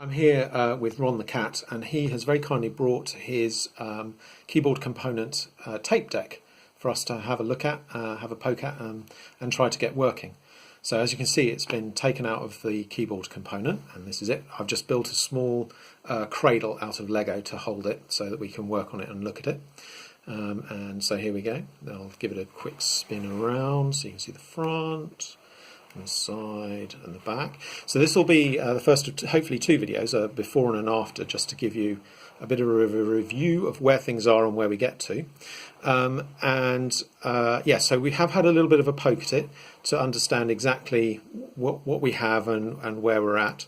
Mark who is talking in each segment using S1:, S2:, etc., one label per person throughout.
S1: I'm here with Ron the cat, and he has very kindly brought his keyboard component tape deck for us to have a look at, have a poke at, and try to get working. So as you can see, it's been taken out of the keyboard component, and this is it. I've just built a small cradle out of Lego to hold it so that we can work on it and look at it. And so here we go. I'll give it a quick spin around so you can see the front, and the side and the back. So this will be the first of hopefully two videos, before and an after, just to give you a bit of a review of where things are and where we get to. Yeah, so we have had a little bit of a poke at it to understand exactly what we have and where we're at,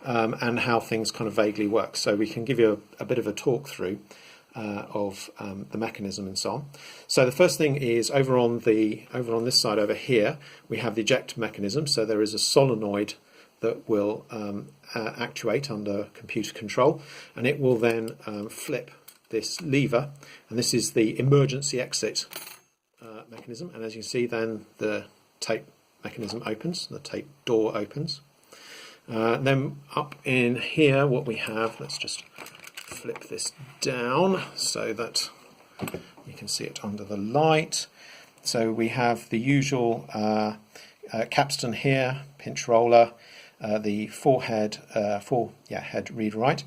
S1: and how things kind of vaguely work. So we can give you a bit of a talk through of the mechanism and so on. So the first thing is over on this side over here we have the eject mechanism. So there is a solenoid that will actuate under computer control, and it will then flip this lever, and this is the emergency exit mechanism. And as you can see, then the tape mechanism opens, the tape door opens. Then up in here what we have, let's just flip this down so that you can see it under the light. So we have the usual capstan here, pinch roller, the head read write.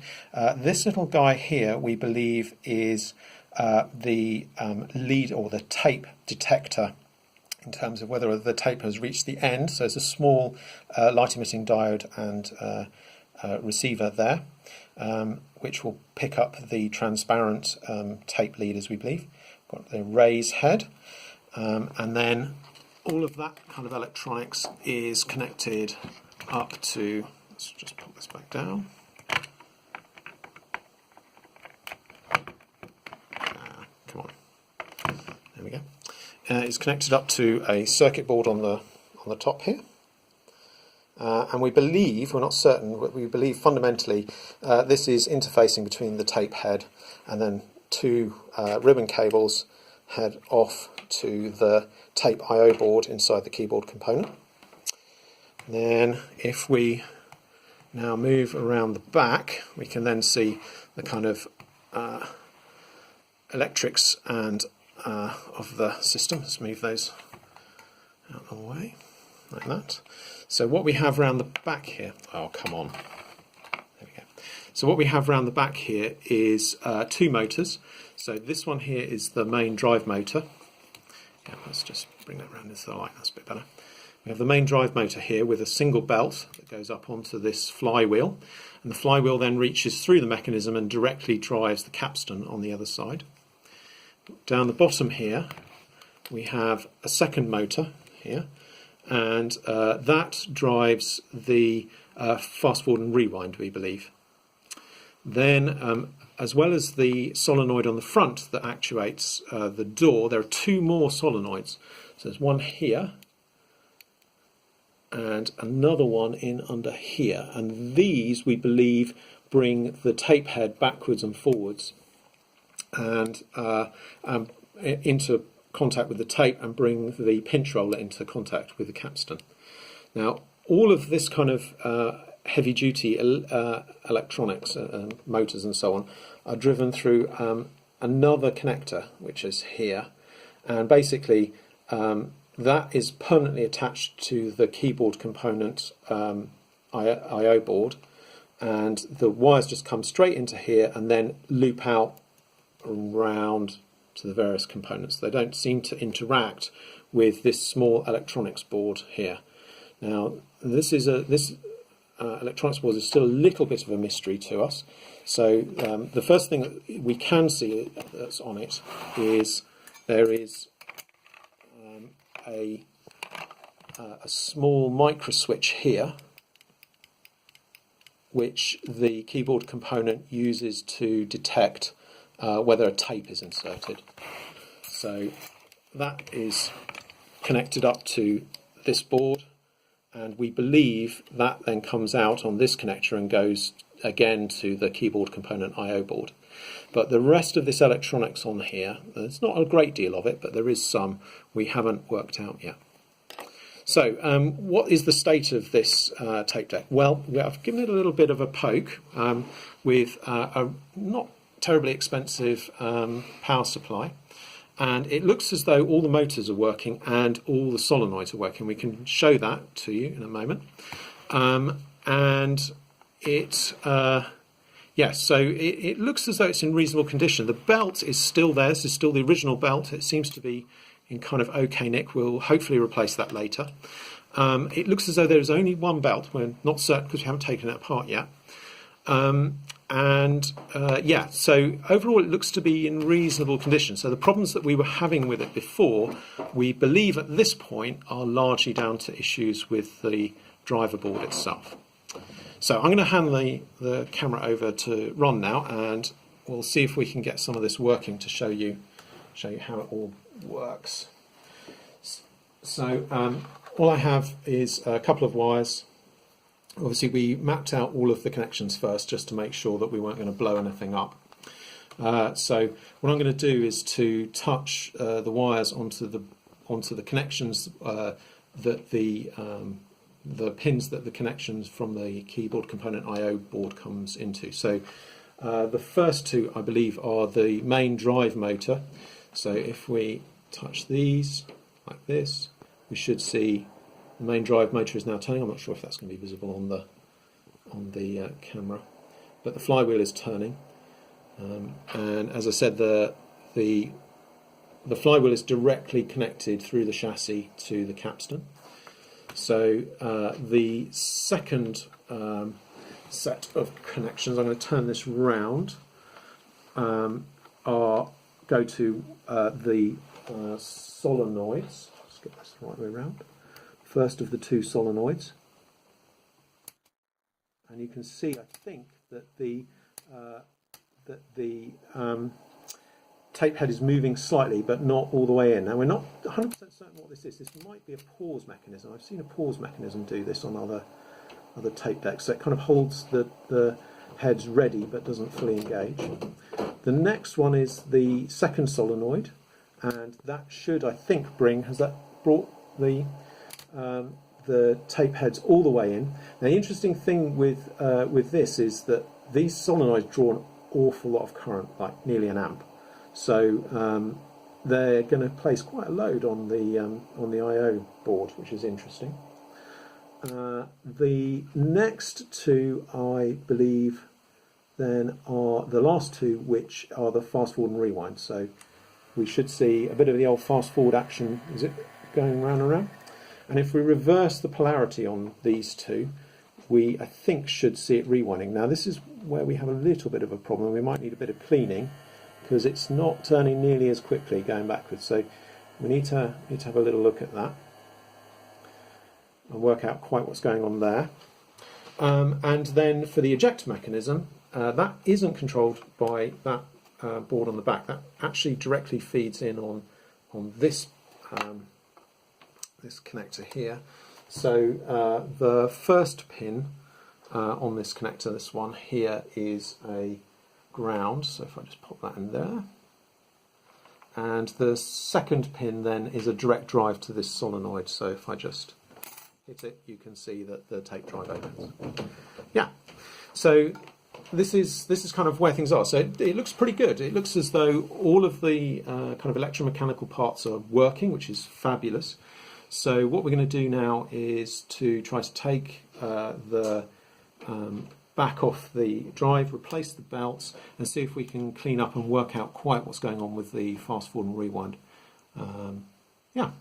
S1: This little guy here we believe is the lead or the tape detector in terms of whether the tape has reached the end. So it's a small light emitting diode and receiver there, which will pick up the transparent tape leaders, we believe. Got the raise head, and then all of that kind of electronics is connected up to, let's just put this back down. Come on, there we go. It's connected up to a circuit board on the top here. And we believe, we're not certain, but we believe fundamentally this is interfacing between the tape head and then two ribbon cables head off to the tape I/O board inside the keyboard component. And then if we now move around the back, we can then see the kind of electrics and of the system. Let's move those out of the way like that. So what we have around the back here, oh come on, there we go. So what we have around the back here is two motors. So this one here is the main drive motor. Yeah, let's just bring that around into the light, that's a bit better. We have the main drive motor here with a single belt that goes up onto this flywheel, and the flywheel then reaches through the mechanism and directly drives the capstan on the other side. Down the bottom here we have a second motor here, and that drives the fast forward and rewind, we believe. Then as well as the solenoid on the front that actuates the door, there are two more solenoids. So there's one here and another one in under here, and these we believe bring the tape head backwards and forwards and into contact with the tape, and bring the pinch roller into contact with the capstan. Now all of this kind of heavy duty electronics, motors and so on, are driven through another connector which is here, and basically that is permanently attached to the keyboard component I/O board, and the wires just come straight into here and then loop out around to the various components. They don't seem to interact with this small electronics board here. Now this electronics board is still a little bit of a mystery to us. So the first thing that we can see that's on it is there is a small micro switch here, which the keyboard component uses to detect whether a tape is inserted. So that is connected up to this board, and we believe that then comes out on this connector and goes again to the keyboard component I/O board. But the rest of this electronics on here, there's not a great deal of it, but there is some we haven't worked out yet. So, what is the state of this tape deck? Well, I've given it a little bit of a poke with a not terribly expensive power supply, and it looks as though all the motors are working and all the solenoids are working. We can show that to you in a moment. And it, yes, so it looks as though it's in reasonable condition. The belt is still there. This is still the original belt. It seems to be in kind of okay nick. We'll hopefully replace that later. It looks as though there is only one belt. We're not certain because we haven't taken it apart yet. Yeah, so overall it looks to be in reasonable condition. So the problems that we were having with it before, we believe at this point, are largely down to issues with the driver board itself. So I'm going to hand the camera over to Ron now, and we'll see if we can get some of this working to show you how it all works. So all I have is a couple of wires. Obviously we mapped out all of the connections first just to make sure that we weren't going to blow anything up. So what I'm going to do is to touch the wires onto the connections that the pins that the connections from the keyboard component I/O board comes into. So the first two, I believe, are the main drive motor. So if we touch these like this, we should see the main drive motor is now turning. I'm not sure if that's going to be visible on the camera, but the flywheel is turning, and as I said, the flywheel is directly connected through the chassis to the capstan. So the second set of connections, I'm going to turn this round, go to the solenoids. Let's get this the right way around. First of the two solenoids, and you can see, I think, that the tape head is moving slightly, but not all the way in. Now we're not 100% certain what this is. This might be a pause mechanism. I've seen a pause mechanism do this on other tape decks. So it kind of holds the heads ready, but doesn't fully engage. The next one is the second solenoid, and that should, I think, has that brought the tape heads all the way in. Now, the interesting thing with this is that these solenoids draw an awful lot of current, like nearly an amp. So they're going to place quite a load on the I/O board, which is interesting. The next two, I believe, then are the last two, which are the fast forward and rewind. So we should see a bit of the old fast forward action. Is it going round and round? And if we reverse the polarity on these two, we, I think, should see it rewinding. Now this is where we have a little bit of a problem. We might need a bit of cleaning because it's not turning nearly as quickly going backwards. So we need to have a little look at that and work out quite what's going on there. And then for the eject mechanism, that isn't controlled by that board on the back. That actually directly feeds in on this this connector here. So the first pin on this connector, this one here, is a ground. So if I just pop that in there, and the second pin then is a direct drive to this solenoid. So if I just hit it, you can see that the tape drive opens. Yeah. So this is kind of where things are. So it looks pretty good. It looks as though all of the kind of electromechanical parts are working, which is fabulous. So what we're going to do now is to try to take the back off the drive, replace the belts, and see if we can clean up and work out quite what's going on with the fast forward and rewind. Yeah,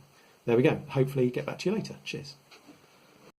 S1: there we go. Hopefully get back to you later. Cheers.